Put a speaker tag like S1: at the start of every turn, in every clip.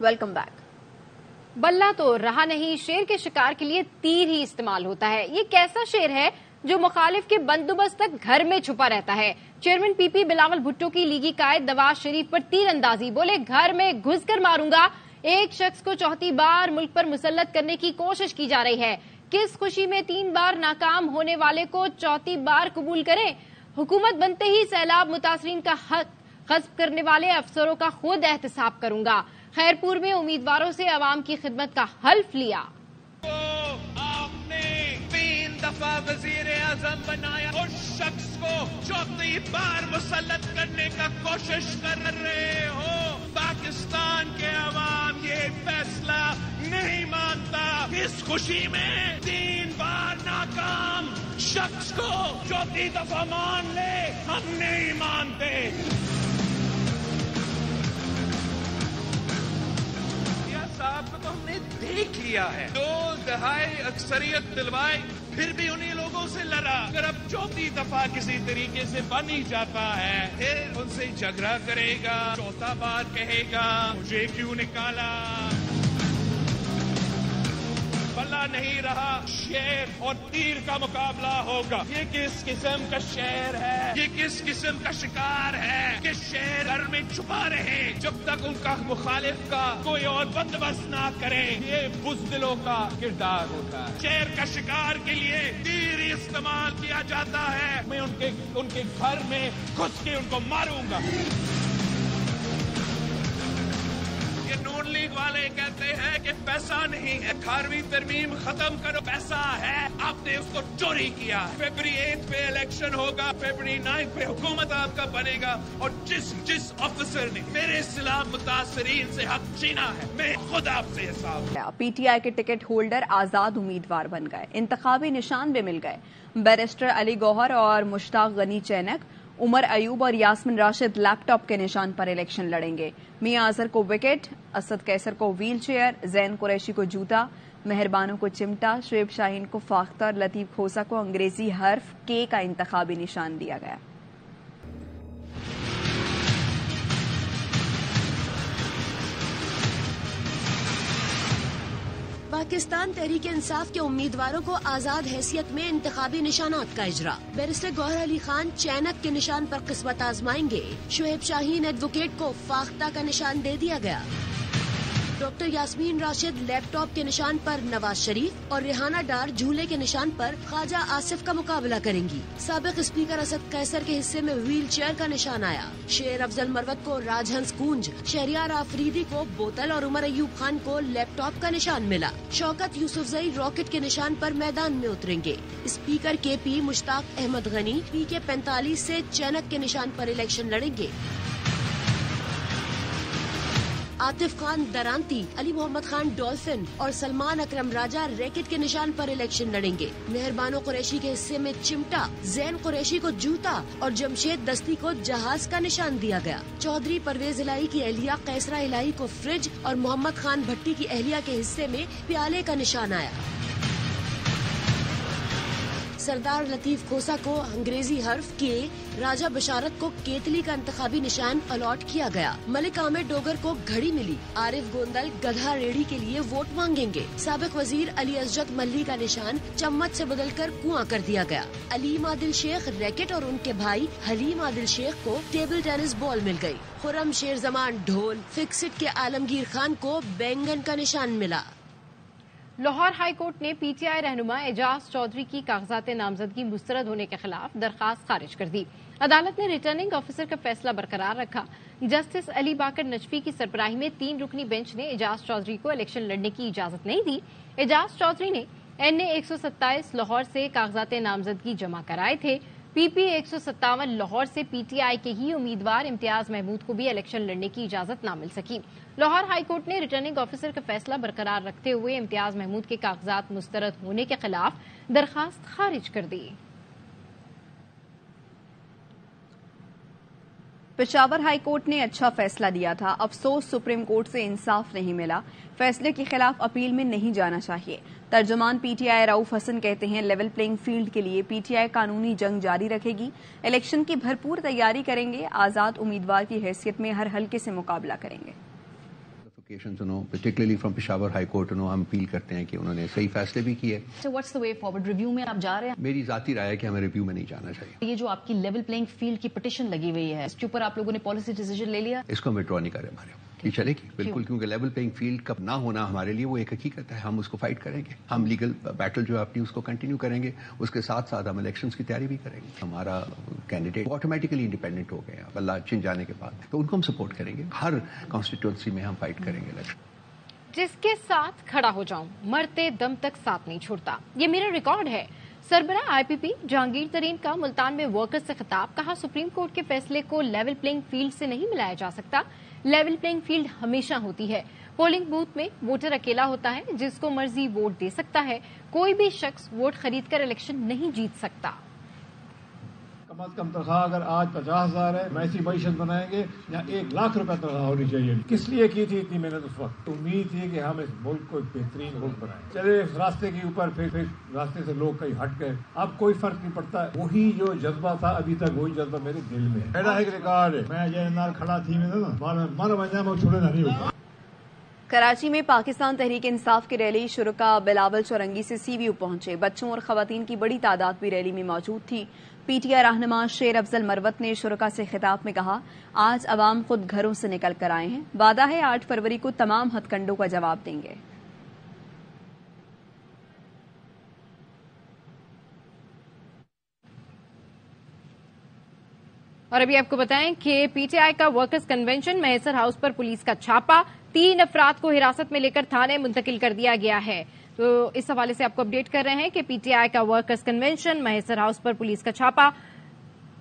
S1: Welcome back. بلہ تو رہا نہیں، شیر کے شکار کے لیے تیر ہی استعمال ہوتا ہے۔ یہ کیسا شیر ہے جو مخالف کے بندوبست تک گھر میں چھپا رہتا ہے؟ چیئرمین پی پی بلاول بھٹو کی لیگی قائد نواز شریف پر تیر اندازی، بولے گھر میں گھس کر ماروں گا۔ ایک شخص کو چوتھی بار ملک پر مسلط کرنے کی کوشش کی جا رہی ہے۔ کس خوشی میں 3 بار ناکام ہونے والے کو چوتھی بار قبول کریں؟ حکومت بنتے ہی سیلاب متاثرین کا حق غصب کرنے والے افسروں کا خود احتساب کروں گا۔ خیرپور میں امیدواروں سے عوام کی خدمت کا حلف لیا۔
S2: آپ نے 3 دفعہ وزیر اعظم بنایا، اس شخص کو چوتھی بار مسلط کرنے کا کوشش کر رہے ہو۔ پاکستان کے عوام یہ فیصلہ نہیں مانتا۔ اس خوشی میں 3 بار ناکام شخص کو چوتھی دفعہ مان لے، ہم نہیں مانتے۔ صاحب کو تو ہم نے دیکھ لیا ہے، 2 دہائی اکثریت دلوائی، پھر بھی انہی لوگوں سے لڑا۔ اگر اب چوتھی دفعہ کسی طریقے سے بن ہی جاتا ہے، پھر ان سے جھگڑا کرے گا، چوتھا بار کہے گا مجھے کیوں نکالا۔ بلا نہیں رہا، شیر اور تیر کا مقابلہ ہوگا۔ یہ کس قسم کا شیر ہے، یہ کس قسم کا شکار ہے کہ شیر گھر میں چھپا رہے جب تک ان کا مخالف کا کوئی اور بندوبست نہ کرے۔ یہ بزدلوں کا کردار ہوتا ہے۔ شیر کا شکار کے لیے تیر ہی استعمال کیا جاتا ہے۔ میں ان کے گھر میں گھس کے ان کو ماروں گا۔ نون لیگ والے کہتے ہیں کہ پیسہ نہیں ہے، 18ویں ترمیم ختم کرو، پیسہ ہے، آپ نے اس کو چوری کیا۔ فیبری 8 پہ الیکشن ہوگا، فیبری 9 پہ حکومت آپ کا بنے گا، اور جس آفیسر نے میرے سیلاب متاثرین سے حق چھینا ہے، میں خود آپ سے حساب۔
S3: پی ٹی آئی کے ٹکٹ ہولڈر آزاد امیدوار بن گئے، انتخابی نشان بھی مل گئے۔ بیرسٹر علی گوہر اور مشتاق غنی چینک، عمر ایوب اور یاسمین راشد لیپ ٹاپ کے نشان پر الیکشن لڑیں گے۔ میاں اظہر کو وکٹ، اسد کیسر کو ویل چیئر، زین قریشی کو جوتا، مہربانوں کو چمٹا، شعیب شاہین کو فاختہ اور لطیف کھوسا کو انگریزی حرف کے کا انتخابی نشان دیا گیا۔
S4: پاکستان تحریک انصاف کے امیدواروں کو آزاد حیثیت میں انتخابی نشانات کا اجرا۔ بیرسٹر گوہر علی خان چینک کے نشان پر قسمت آزمائیں گے۔ شعیب شاہین ایڈوکیٹ کو فاختہ کا نشان دے دیا گیا۔ ڈاکٹر یاسمین راشد لیپ ٹاپ کے نشان پر نواز شریف اور ریحانہ ڈار جھولے کے نشان پر خواجہ آصف کا مقابلہ کریں گی۔ سابق اسپیکر اسد قیصر کے حصے میں ویل چیئر کا نشان آیا۔ شیر افضل مروت کو راج ہنس کونج، شہریار آفریدی کو بوتل اور عمر ایوب خان کو لیپ ٹاپ کا نشان ملا۔ شوکت یوسفزئی راکٹ کے نشان پر میدان میں اتریں گے۔ اسپیکر کے پی مشتاق احمد غنی پی کے 45 سے چینک کے نشان پر الیکشن لڑیں گے۔ عاطف خان درانتی، علی محمد خان ڈولفن اور سلمان اکرم راجہ ریکٹ کے نشان پر الیکشن لڑیں گے۔ مہربانوں قریشی کے حصے میں چمٹا، زین قریشی کو جوتا اور جمشید دستی کو جہاز کا نشان دیا گیا۔ چودھری پرویز الہی کی اہلیہ قیصرہ الہی کو فریج اور محمد خان بھٹی کی اہلیہ کے حصے میں پیالے کا نشان آیا۔ سردار لطیف کھوسا کو انگریزی حرف کے، راجہ بشارت کو کیتلی کا انتخابی نشان الاٹ کیا گیا۔ ملک عامر ڈوگر کو گھڑی ملی۔ عارف گوندل گدھا ریڑھی کے لیے ووٹ مانگیں گے۔ سابق وزیر علی اسجد ملی کا نشان چمچ سے بدل کر کنواں کر دیا گیا۔ علیم عادل شیخ ریکٹ اور ان کے بھائی حلیم عادل شیخ کو ٹیبل ٹینس بال مل گئی۔ خرم شیر زمان ڈھول فکسڈ کے عالمگیر خان کو بینگن کا نشان ملا۔
S1: لاہور ہائی کورٹ نے پی ٹی آئی رہنما اعجاز چودھری کی کاغذات نامزدگی مسترد ہونے کے خلاف درخواست خارج کر دی۔ عدالت نے ریٹرننگ آفیسر کا فیصلہ برقرار رکھا۔ جسٹس علی باقر نجفی کی سربراہی میں 3 رکنی بینچ نے اعجاز چودھری کو الیکشن لڑنے کی اجازت نہیں دی۔ اعجاز چودھری نے NA 127 لاہور سے کاغذات نامزدگی جمع کرائے تھے۔ PP 157 لاہور سے پی ٹی آئی کے ہی امیدوار امتیاز محمود کو بھی الیکشن لڑنے کی اجازت نہ مل سکی۔ لاہور ہائی کورٹ نے ریٹرننگ آفیسر کا فیصلہ برقرار رکھتے ہوئے امتیاز محمود کے کاغذات مسترد ہونے کے خلاف درخواست خارج کر دی۔
S3: پشاور ہائی کورٹ نے اچھا فیصلہ دیا تھا، افسوس سپریم کورٹ سے انصاف نہیں ملا، فیصلے کے خلاف اپیل میں نہیں جانا چاہیے۔ ترجمان پی ٹی آئی رؤف حسن کہتے ہیں لیول پلینگ فیلڈ کے لیے پی ٹی آئی قانونی جنگ جاری رکھے گی، الیکشن کی بھرپور تیاری کریں گے، آزاد امیدوار کی حیثیت میں ہر حلقے سے مقابلہ کریں گے۔
S5: particularly from Peshawar High Court, ہم اپیل کرتے ہیں کہ انہوں نے صحیح فیصلے بھی کیے.
S6: So what's the way forward? Review میں آپ جا رہے ہیں؟
S5: میری ذاتی رائے ہے کہ ہمیں ریویو میں نہیں جانا چاہیے.
S6: یہ جو آپ کی لیول پلینگ فیلڈ کی پٹیشن لگی ہوئی ہے، اس کے اوپر آپ لوگوں نے پالیسی ڈیسیژن لے لیا؟
S5: اس کو ہم وڈرا نہیں کریں ہمارے یہ چلے گی بالکل، کیونکہ لیول پلینگ فیلڈ کا نہ ہونا ہمارے لیے وہ ایک حقیقت ہے. ہم اس کو فائٹ کریں گے، ہم لیگل بیٹل جو ہے اپنی اس کو کنٹینیو کریں گے. اس کے ساتھ ساتھ ہم الیکشنز کی تیاری بھی کریں گے. ہمارا کینڈیڈیٹ آٹومیٹکلی انڈیپینڈنٹ ہو گئے اب اللہ چن جانے کے بعد، تو ان کو ہم سپورٹ کریں گے. ہر کانسٹیٹوئنسی میں ہم فائٹ کریں گے الیکشن.
S1: جس کے ساتھ کھڑا ہو جاؤں مرتے دم تک ساتھ نہیں چھوڑتا، یہ میرا ریکارڈ ہے. سربراہ آئی پی پی جہانگیر ترین کا ملتان میں ورکرز سے خطاب. کہا سپریم کورٹ کے فیصلے کو لیول پلینگ فیلڈ سے نہیں ملایا جا سکتا. لیول پلینگ فیلڈ ہمیشہ ہوتی ہے. پولنگ بوتھ میں ووٹر اکیلا ہوتا ہے، جس کو مرضی ووٹ دے سکتا ہے. کوئی بھی شخص ووٹ خرید کر الیکشن نہیں جیت سکتا.
S7: کم از کم تنخواہ اگر آج 50,000 ہے، ایسی معیشت بنائیں گے یا 1 لاکھ روپے تنخواہ ہونی چاہیے. کس لیے کی تھی اتنی محنت اس وقت؟ امید تھی کہ ہم اس ملک کو ایک بہترین ملک بنائیں. چلے اس راستے کے اوپر پھر راستے سے لوگ کہیں ہٹ گئے. اب کوئی فرق نہیں پڑتا. وہی جو جذبہ تھا ابھی تک وہی جذبہ میرے دل میں ہے. میرا ایک ریکارڈ ہے، میں جے نال کھڑا تھی میں مر بجا میں چھوڑے نہ نہیں ہوگا.
S3: کراچی میں پاکستان تحریک انصاف کی ریلی شرکا بلاول چورنگی سے سی وی او پہنچے. بچوں اور خواتین کی بڑی تعداد بھی ریلی میں موجود تھی. پی ٹی آئی رہنما شیر افضل مروت نے شرکا سے خطاب میں کہا، آج عوام خود گھروں سے نکل کر آئے ہیں. وعدہ ہے 8 فروری کو تمام ہتھ کنڈوں کا جواب دیں گے.
S1: اور ابھی آپ کو بتائیں کہ پی ٹی آئی کا ورکرز کنونشن میسر ہاؤس پر پولیس کا چھاپا. 3 افراد کو حراست میں لے کر تھانے منتقل کر دیا گیا ہے. تو اس حوالے سے آپ کو اپڈیٹ کر رہے ہیں کہ پی ٹی آئی کا ورکرز کنونشن میسر ہاؤس پر پولیس کا چھاپا.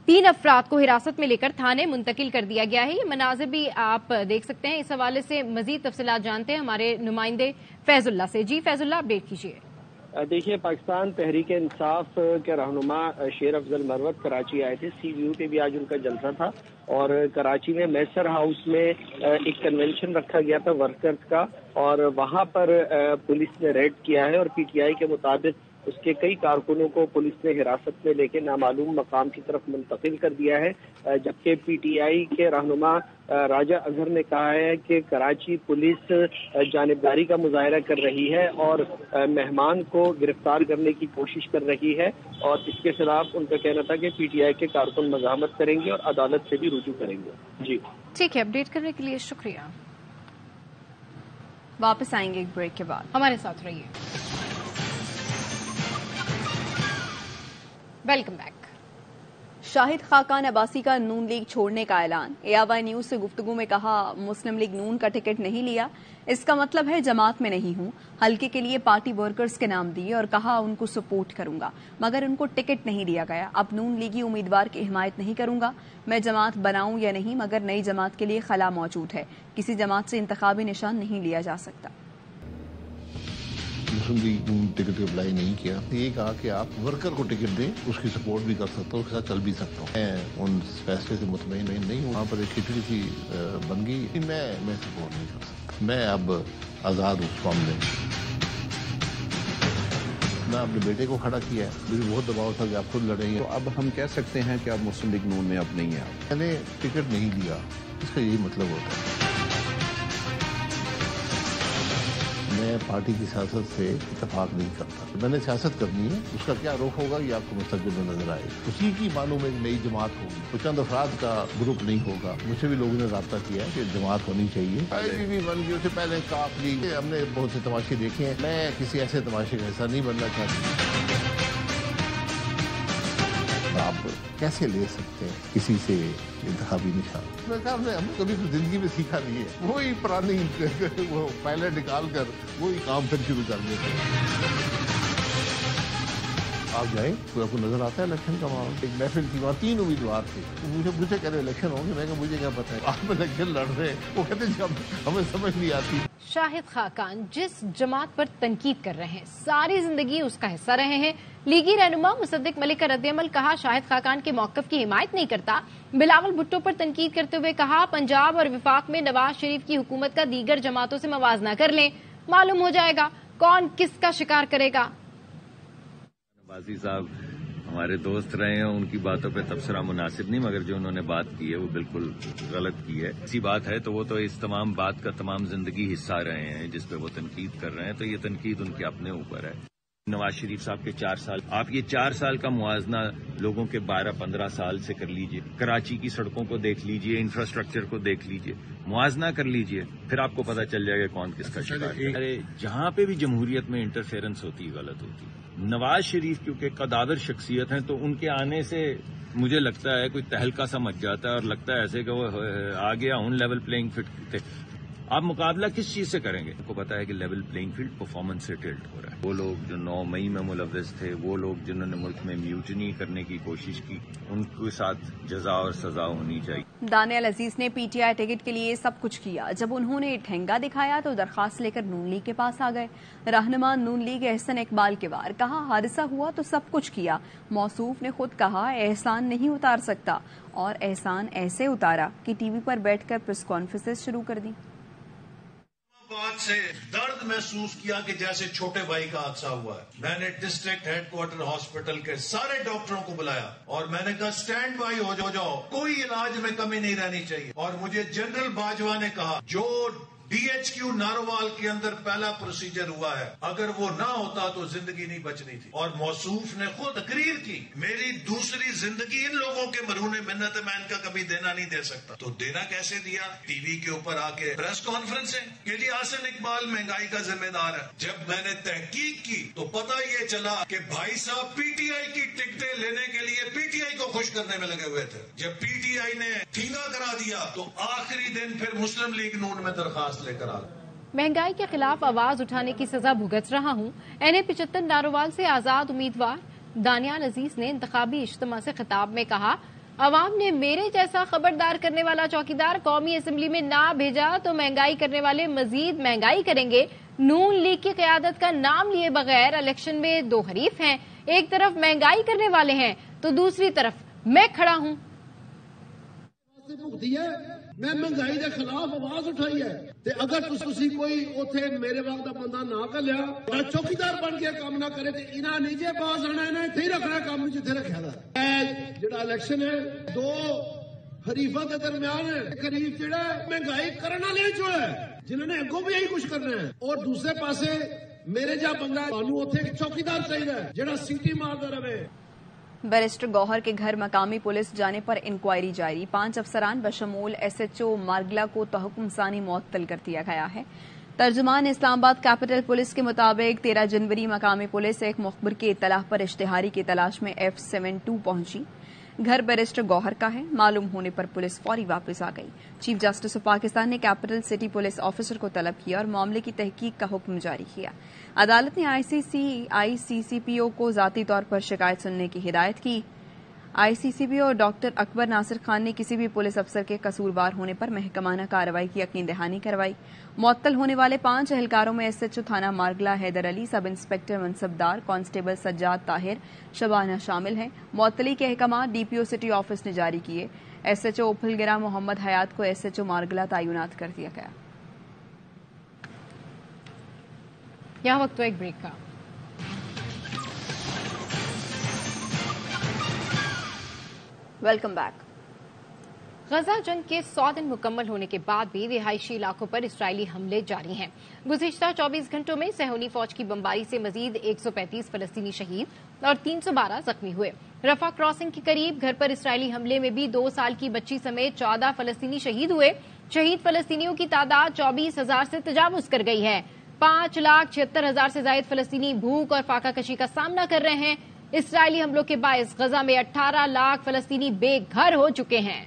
S1: 3 افراد کو حراست میں لے کر تھانے منتقل کر دیا گیا ہے. یہ مناظر بھی آپ دیکھ سکتے ہیں. اس حوالے سے مزید تفصیلات جانتے ہیں ہمارے نمائندے فیض اللہ سے. جی فیض اللہ، اپڈیٹ کیجیے.
S8: دیکھیے، پاکستان تحریک انصاف کے رہنما شیر افضل مروت کراچی آئے تھے. سی وی او پہ بھی آج ان کا جلسہ تھا اور کراچی میں میسر ہاؤس میں ایک کنونشن رکھا گیا تھا ورکرز کا، اور وہاں پر پولیس نے ریڈ کیا ہے اور پی ٹی آئی کے مطابق اس کے کئی کارکنوں کو پولیس نے حراست میں لے کے نامعلوم مقام کی طرف منتقل کر دیا ہے. جبکہ پی ٹی آئی کے رہنما راجہ اظہر نے کہا ہے کہ کراچی پولیس جانبداری کا مظاہرہ کر رہی ہے اور مہمان کو گرفتار کرنے کی کوشش کر رہی ہے، اور اس کے خلاف ان کا کہنا تھا کہ پی ٹی آئی کے کارکن مزاحمت کریں گے اور عدالت سے بھی رجوع کریں گے. جی
S1: ٹھیک ہے، اپڈیٹ کرنے کے لیے شکریہ.
S3: واپس آئیں گے ایک بریک کے بعد،
S1: ہمارے ساتھ رہیے. Welcome back.
S3: شاہد خاقان عباسی کا نون لیگ چھوڑنے کا اعلان. ARY نیوز سے گفتگو میں کہا، مسلم لیگ نون کا ٹکٹ نہیں لیا، اس کا مطلب ہے جماعت میں نہیں ہوں. حلقے کے لیے پارٹی ورکرز کے نام دیے اور کہا ان کو سپورٹ کروں گا، مگر ان کو ٹکٹ نہیں دیا گیا. اب نون لیگی امیدوار کی حمایت نہیں کروں گا. میں جماعت بناؤں یا نہیں، مگر نئی جماعت کے لیے خلا موجود ہے. کسی جماعت سے انتخابی نشان نہیں لیا جا سکتا.
S9: مسلم لیگ ٹکٹ اپلائی نہیں کیا. یہ کہا کہ آپ ورکر کو ٹکٹ دیں، اس کی سپورٹ بھی کر سکتا ہوں، اس کے ساتھ چل بھی سکتا ہوں. میں ان فیصلے سے مطمئن نہیں ہوں. وہاں پر ایک کھچڑی سی بن گئی. میں سپورٹ نہیں کر سکتا. میں اب آزاد اس قوم میں. میں اپنے بیٹے کو کھڑا کیا ہے، مجھے بہت دباؤ تھا کہ آپ خود لڑیں گے.
S5: تو اب ہم کہہ سکتے ہیں کہ اب مسلم لیگ نون میں اب نہیں ہے.
S9: میں نے ٹکٹ نہیں لیا، اس کا یہی مطلب ہوتا ہے. میں پارٹی کی سیاست سے اتفاق نہیں کرتا. میں نے سیاست کرنی ہے، اس کا کیا رخ ہوگا یہ آپ کو مستقبل میں نظر آئے. اسی کی معنوں میں ایک نئی جماعت ہوگی، تو چند افراد کا گروپ نہیں ہوگا. مجھ سے بھی لوگوں نے رابطہ کیا ہے کہ جماعت ہونی چاہیے. IPP بن گئی، اس سے پہلے کاف لیگ، ہم نے بہت سے تماشے دیکھے ہیں. میں کسی ایسے تماشے کا حصہ نہیں بننا چاہتا. آپ کیسے لے سکتے ہیں کسی سے انتخابی نشان؟ میں کہا ہم کبھی زندگی میں سیکھا نہیں ہے. وہی پرانی وہ پہلے نکال کر وہی کام پھر شروع کر دیتے ہیں. آپ جائیں، کوئی آپ کو نظر آتا ہے الیکشن کا ماحول؟ ایک محفل تھی، وہاں 3 امیدوار تھے. مجھے کہہ رہے الیکشن ہوں گے. میں کہا مجھے کیا پتا ہے، آپ الیکشن لڑ رہے ہیں. وہ کہتے ہیں ہمیں سمجھ نہیں آتی.
S1: شاہد خاقان جس جماعت پر تنقید کر رہے ہیں، ساری زندگی اس کا حصہ رہے ہیں. لیگی رہنما مصدق ملک کا رد عمل. کہا شاہد خاقان کے موقف کی حمایت نہیں کرتا. بلاول بھٹو پر تنقید کرتے ہوئے کہا، پنجاب اور وفاق میں نواز شریف کی حکومت کا دیگر جماعتوں سے موازنہ کر لیں، معلوم ہو جائے گا کون کس کا شکار کرے گا.
S10: نوازی صاحب ہمارے دوست رہے ہیں، ان کی باتوں پہ تبصرہ مناسب نہیں، مگر جو انہوں نے بات کی ہے وہ بالکل غلط کی ہے. ایسی بات ہے تو وہ تو اس تمام بات کا تمام زندگی حصہ رہے ہیں جس پہ وہ تنقید کر رہے ہیں، تو یہ تنقید ان کے اپنے اوپر ہے. نواز شریف صاحب کے 4 سال، آپ یہ 4 سال کا موازنہ لوگوں کے 12-15 سال سے کر لیجئے. کراچی کی سڑکوں کو دیکھ لیجئے، انفراسٹرکچر کو دیکھ لیجئے، موازنہ کر لیجئے، پھر آپ کو پتہ چل جائے گا کون کس کا شکار ہے. ارے جہاں پہ بھی جمہوریت میں انٹرفیئرنس ہوتی غلط ہوتی. نواز شریف کیونکہ قدادر شخصیت ہیں تو ان کے آنے سے مجھے لگتا ہے کوئی تہلکا سا مچ جاتا ہے اور لگتا ہے ایسے کہ وہ آ گیا ان لیول پلینگ فیلڈ تھے. آپ مقابلہ کس چیز سے کریں گے؟ آپ کو پتا ہے کہ لیول پلینگ فیلڈ پرفارمنس سے ٹلٹ ہو رہا ہے. وہ لوگ جو 9 مئی میں ملوث تھے، وہ لوگ جنہوں نے ملک میں میوٹنی کرنے کی کوشش کی، ان کے ساتھ جزا اور سزا ہونی چاہیے.
S3: دانیال عزیز نے پی ٹی آئی ٹکٹ کے لیے سب کچھ کیا. جب انہوں نے ٹھنگا دکھایا تو درخواست لے کر نون لیگ کے پاس آ گئے. رہنما نون لیگ احسن اقبال کے وار کہا حادثہ ہوا تو سب کچھ کیا. موصوف نے خود کہا احسان نہیں اتار سکتا، اور احسان ایسے اتارا کہ ٹی وی پر بیٹھ کر پریس کانفرنسز شروع کر دی.
S11: بات سے درد محسوس کیا کہ جیسے چھوٹے بھائی کا حادثہ ہوا ہے. میں نے ڈسٹرکٹ ہیڈ کوارٹر ہاسپٹل کے سارے ڈاکٹروں کو بلایا اور میں نے کہا سٹینڈ بائی ہو جاؤ، کوئی علاج میں کمی نہیں رہنی چاہیے. اور مجھے جنرل باجوہ نے کہا جو ڈی ایچ کیو ناروال کے اندر پہلا پروسیجر ہوا ہے، اگر وہ نہ ہوتا تو زندگی نہیں بچنی تھی. اور موصوف نے خود تقریر کی میری دوسری زندگی ان لوگوں کے مرہون منت میں ان کا کبھی دینا نہیں دے سکتا. تو دینا کیسے دیا؟ ٹی وی کے اوپر آ کے پریس کانفرنس کے لیے حسن اقبال مہنگائی کا ذمہ دار ہے. جب میں نے تحقیق کی تو پتہ یہ چلا کہ بھائی صاحب پی ٹی آئی کی ٹکٹیں لینے کے لیے پی ٹی آئی کو خوش کرنے میں لگے ہوئے تھے. جب پی ٹی آئی نے ٹھیکا کرا دیا تو آخری دن پھر مسلم لیگ نون میں درخواست لے کر آ.
S1: مہنگائی کے خلاف آواز اٹھانے کی سزا بھگت رہا ہوں. NA-75 ناروال سے آزاد امیدوار دانیال عزیز نے انتخابی اجتماع سے خطاب میں کہا عوام نے میرے جیسا خبردار کرنے والا چوکیدار قومی اسمبلی میں نہ بھیجا تو مہنگائی کرنے والے مزید مہنگائی کریں گے. نون لیگ کی قیادت کا نام لیے بغیر الیکشن میں 2 حریف ہیں. ایک طرف مہنگائی کرنے والے ہیں تو دوسری طرف میں کھڑا ہوں.
S12: میں مہنگائی کے خلاف آواز اٹھائی ہے تے اگر تسی کوئی اوتھے میرے وقت دا بندہ نہ کر لیا چوکیدار بن کے کام نہ کرے تے انہاں نہیں جے باز آنا انہاں ایتھے ہی رکھنا کام جتھے رکھیا دا. جڑا الیکشن ہے 2 حریفاں دے درمیان ہے. ایک حریف جڑا مہنگائی کرن والے جو ہے جنہوں نے اگوں بھی یہی کچھ کرنا ہے، اور دوسرے پاسے میرے جا بندہ تانوں اوتھے چوکیدار چاہیے جڑا سیٹی ماردا رہے.
S3: بیرسٹر گوہر کے گھر مقامی پولیس جانے پر انکوائری جاری. 5 افسران بشمول SHO مارگلا کو تحکم ثانی معطل کر دیا گیا ہے. ترجمان اسلام آباد کیپٹل پولیس کے مطابق 13 جنوری مقامی پولیس ایک مخبر کی اطلاع پر اشتہاری کی تلاش میں F72 پہنچی. گھر بیرسٹر گوہر کا ہے. معلوم ہونے پر پولیس فوری واپس آ گئی. چیف جسٹس آف پاکستان نے کیپٹل سٹی پولیس آفیسر کو طلب کیا اور معاملے کی تحقیق کا حکم جاری کیا. عدالت نے ICCPO کو ذاتی طور پر شکایت سننے کی ہدایت کی. ICCPO ڈاکٹر اکبر ناصر خان نے کسی بھی پولیس افسر کے قصوروار ہونے پر محکمانہ کارروائی کی یقین دہانی کروائی. معطل ہونے والے 5 اہلکاروں میں SHO تھانہ Margalla Haider Ali, sub inspector Mansabdar, constable Sajjad Tahir, Shabana شامل ہیں. معطلی کے احکامات DPO سٹی آفس نے جاری کیے. SHO اوپھل گرا محمد حیات کو SHO مارگلا تعینات کر دیا گیا.
S1: یہاں وقت ایک بریک کا.
S3: Welcome back.
S1: غزہ جنگ کے 100 دن مکمل ہونے کے بعد بھی رہائشی علاقوں پر اسرائیلی حملے جاری ہیں. گزشتہ 24 گھنٹوں میں صہیونی فوج کی بمباری سے مزید 135 فلسطینی شہید اور 312 زخمی ہوئے. رفح کراسنگ کے قریب گھر پر اسرائیلی حملے میں بھی 2 سال کی بچی سمیت 14 فلسطینی شہید ہوئے. شہید فلسطینیوں کی تعداد 24,000 سے تجاوز کر گئی ہے. 5,76,000 سے زائد فلسطینی بھوک اور فاقہ کشی کا سامنا کر رہے ہیں. اسرائیلی حملوں کے باعث غزہ میں 18 لاکھ فلسطینی بے گھر ہو چکے ہیں.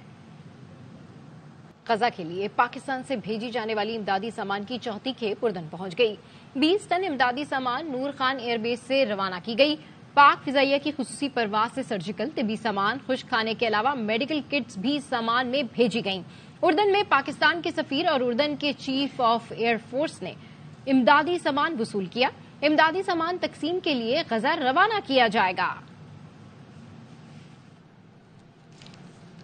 S1: غزہ کے لیے پاکستان سے بھیجی جانے والی امدادی سامان کی چوتھی کھیپ اردن پہنچ گئی. 20 ٹن امدادی سامان نور خان ایئر بیس سے روانہ کی گئی. پاک فضائیہ کی خصوصی پرواز سے سرجیکل طبی سامان، خشک کھانے کے علاوہ میڈیکل کٹس بھی سامان میں بھیجی گئیں. اردن میں پاکستان کے سفیر اور اردن کے چیف آف ایئر فورس نے امدادی سامان وصول کیا. امدادی سامان تقسیم کے لیے غزہ روانہ کیا جائے گا.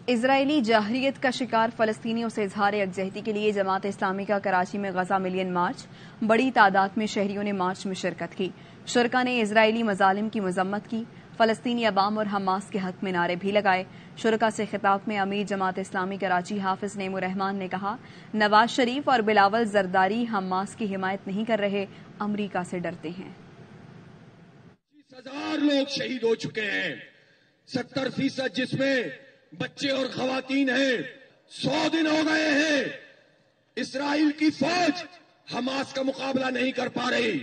S3: اسرائیلی جارحیت کا شکار فلسطینیوں سے اظہار یکجہتی کے لیے جماعت اسلامی کا کراچی میں غزہ ملین مارچ. بڑی تعداد میں شہریوں نے مارچ میں شرکت کی. شرکا نے اسرائیلی مظالم کی مذمت کی. فلسطینی عوام اور حماس کے حق میں نعرے بھی لگائے۔ شرکا سے خطاب میں امیر جماعت اسلامی کراچی حافظ نعیم الرحمان نے کہا، نواز شریف اور بلاول زرداری حماس کی حمایت نہیں کر رہے، امریکہ سے ڈرتے ہیں۔
S12: 30,000 لوگ شہید ہو چکے ہیں، 70% جس میں بچے اور خواتین ہیں۔ 100 دن ہو گئے ہیں، اسرائیل کی فوج حماس کا مقابلہ نہیں کر پا رہی۔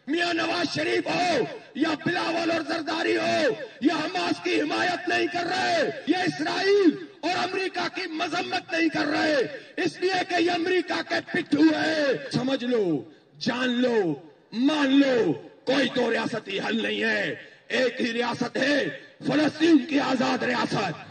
S12: میاں نواز شریف ہو یا بلاول اور زرداری ہو، یہ حماس کی حمایت نہیں کر رہے، یہ اسرائیل اور امریکہ کی مذمت نہیں کر رہے، اس لیے کہ یہ امریکہ کے پٹھو ہے۔ سمجھ لو، جان لو، مان لو، کوئی تو ریاستی حل نہیں ہے، ایک ہی ریاست ہے، فلسطین کی آزاد ریاست۔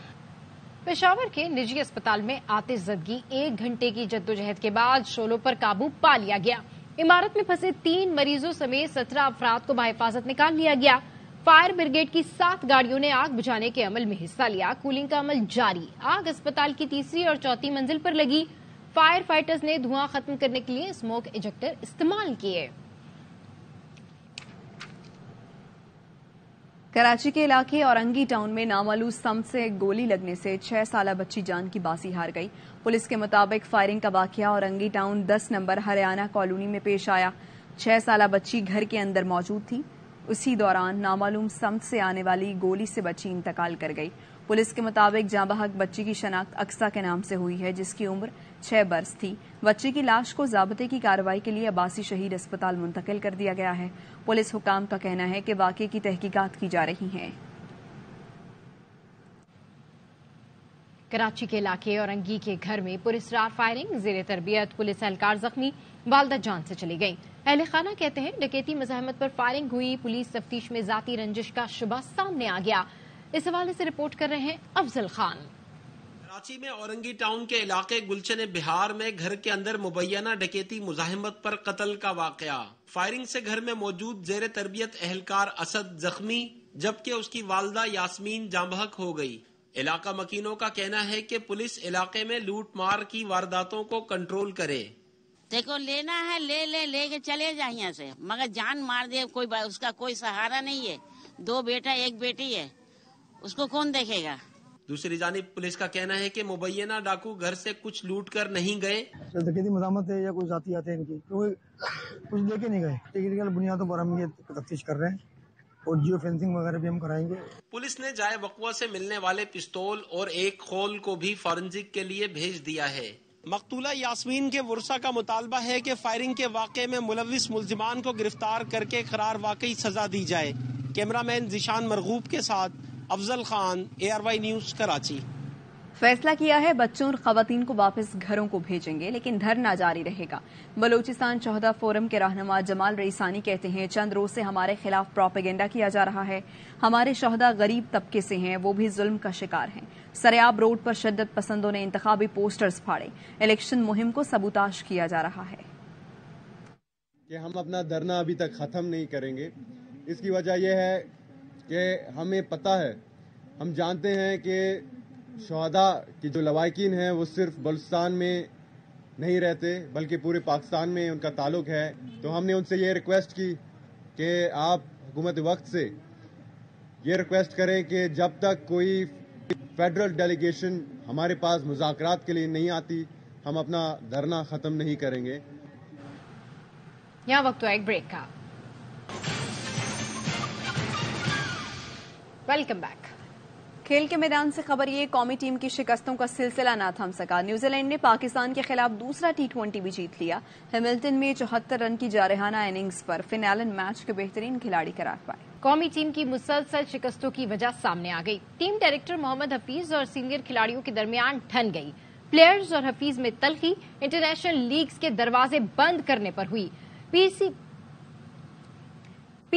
S1: پشاور کے نجی اسپتال میں آتش زدگی، 1 گھنٹے کی جدوجہد کے بعد شعلوں پر قابو پا لیا گیا۔ عمارت میں پھنسے 3 مریضوں سمیت 17 افراد کو بحفاظت نکال لیا گیا۔ فائر بریگیڈ کی 7 گاڑیوں نے آگ بجھانے کے عمل میں حصہ لیا۔ کولنگ کا عمل جاری۔ آگ اسپتال کی 3ری اور 4تھی منزل پر لگی۔ فائر فائٹرز نے دھواں ختم کرنے کے لیے اسموک ایجیکٹر استعمال کیے۔
S3: کراچی کے علاقے اورنگی ٹاؤن میں نامعلوم سمت سے گولی لگنے سے 6 سالہ بچی جان کی باسی ہار گئی۔ پولیس کے مطابق فائرنگ کا واقعہ Orangi town 10 number Haryana colony میں پیش آیا۔ 6 سالہ بچی گھر کے اندر موجود تھی، اسی دوران نامعلوم سمت سے آنے والی گولی سے بچی انتقال کر گئی۔ پولیس کے مطابق جاں بحق بچی کی شناخت اقصیٰ کے نام سے ہوئی ہے، جس کی عمر 6 برس تھی۔ بچی کی لاش کو ضابطے کی کارروائی کے لیے عباسی شہید اسپتال منتقل کر دیا گیا ہے۔ پولیس حکام کا کہنا ہے کہ واقعے کی تحقیقات کی جا رہی ہیں۔
S1: کراچی کے علاقے اورنگی کے گھر میں پراسرار فائرنگ، زیر تربیت پولیس اہلکار زخمی، والدہ جان سے چلی گئی۔ اہل خانہ کہتے ہیں ڈکیتی مزاحمت پر فائرنگ ہوئی، پولیس تفتیش میں ذاتی رنجش کا شبہ سامنے آ گیا۔ اس حوالے سے رپورٹ کر رہے ہیں افضل خان۔
S13: کراچی میں اورنگی ٹاؤن کے علاقے گلشن بہار میں گھر کے اندر مبینہ ڈکیتی مزاحمت پر قتل کا واقعہ۔ فائرنگ سے گھر میں موجود زیر تربیت اہلکار اسد زخمی، جبکہ اس کی والدہ یاسمین جاں بحق ہو گئی۔ علاقہ مکینوں کا کہنا ہے کہ پولیس علاقے میں لوٹ مار کی وارداتوں کو کنٹرول کرے۔
S14: دیکھو لینا ہے لے کے چلے جائیں یہاں سے، مگر جان مار دے کوئی اس کا کوئی سہارا نہیں ہے۔ 2 بیٹا 1 بیٹی ہے، اس کو کون دیکھے گا؟
S13: دوسری جانب پولیس کا کہنا ہے کہ مبینہ ڈاکو گھر سے کچھ لوٹ کر نہیں گئے۔
S15: ڈکیتی مزاحمت ہے یا کوئی ذاتیات ہے ان کی، کچھ لے کے نہیں گئے۔ ٹیکنیکل بنیادوں پر ہم یہ تفتیش کر رہے ہیں اور جیو فینسنگ وغیرہ بھی ہم کرائیں گے۔
S13: پولیس نے جائے وقوع سے ملنے والے پستول اور ایک خول کو بھی فورنزک کے لیے بھیج دیا ہے۔ مقتولہ یاسمین کے ورثاء کا مطالبہ ہے کہ فائرنگ کے واقعے میں ملوث ملزمان کو گرفتار کر کے قرار واقعی سزا دی جائے۔ کیمرہ مین ذیشان مرغوب کے ساتھ افضل خان، ARY نیوز کراچی۔
S3: فیصلہ کیا ہے بچوں اور خواتین کو واپس گھروں کو بھیجیں گے، لیکن دھرنا جاری رہے گا۔ بلوچستان شہداء فورم کے رہنما جمال رئیسانی کہتے ہیں چند روز سے ہمارے خلاف پروپیگنڈا کیا جا رہا ہے۔ ہمارے شہداء غریب طبقے سے ہیں، وہ بھی ظلم کا شکار ہیں۔ سریاب روڈ پر شدت پسندوں نے انتخابی پوسٹرز پھاڑے، الیکشن مہم کو سبوتاژ کیا جا رہا ہے۔
S16: کہ ہم اپنا دھرنا ابھی تک ختم نہیں کریں گے، اس کی وجہ یہ ہے کہ ہمیں پتہ ہے، ہم جانتے ہیں کہ شہداء کی جو لواحقین ہیں وہ صرف بلوچستان میں نہیں رہتے بلکہ پورے پاکستان میں ان کا تعلق ہے۔ تو ہم نے ان سے یہ ریکویسٹ کی کہ آپ حکومت وقت سے یہ ریکویسٹ کریں کہ جب تک کوئی فیڈرل ڈیلیگیشن ہمارے پاس مذاکرات کے لیے نہیں آتی، ہم اپنا دھرنا ختم نہیں کریں گے۔
S1: یہاں وقت ایک بریک کا۔ Welcome back.
S3: کھیل کے میدان سے خبر یہ، قومی ٹیم کی شکستوں کا سلسلہ نہ تھم سکا۔ نیوزی لینڈ نے پاکستان کے خلاف دوسرا T20 بھی جیت لیا۔ ہیملٹن میں 74 رن کی جارحانہ اننگز پر فن ایلن میچ کے بہترین کھلاڑی قرار پائے۔
S1: قومی ٹیم کی مسلسل شکستوں کی وجہ سامنے آ گئی۔ ٹیم ڈائریکٹر محمد حفیظ اور سینئر کھلاڑیوں کے درمیان ٹھن گئی۔ پلیئرز اور حفیظ میں تلخی، انٹرنیشنل لیگز کے دروازے بند کرنے پر ہوئی۔ پی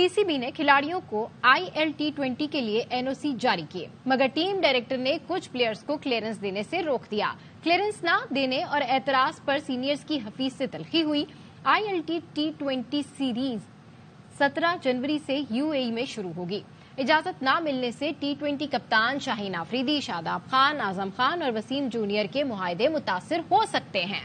S1: سی بی نے کھلاڑیوں کو IL T20 کے لیے NOC جاری کیے، مگر ٹیم ڈائریکٹر نے کچھ پلیئرز کو کلیئرنس دینے سے روک دیا۔ کلیئرنس نہ دینے اور اعتراض پر سینئرز کی حفیظ سے تلخی ہوئی۔ IL T20 سیریز 17 جنوری سے UAE میں شروع ہوگی۔ اجازت نہ ملنے سے T20 کپتان شاہین آفریدی، شاداب خان، اعظم خان اور وسیم جونیئر کے معاہدے متاثر ہو سکتے ہیں۔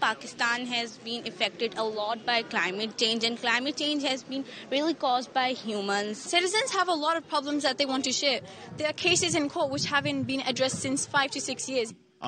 S17: Pakistan has been affected a lot by climate change, and climate change has been really caused by humans. Citizens have a lot of problems that they want to share. There are cases in court which haven't been addressed since 5 to 6 years.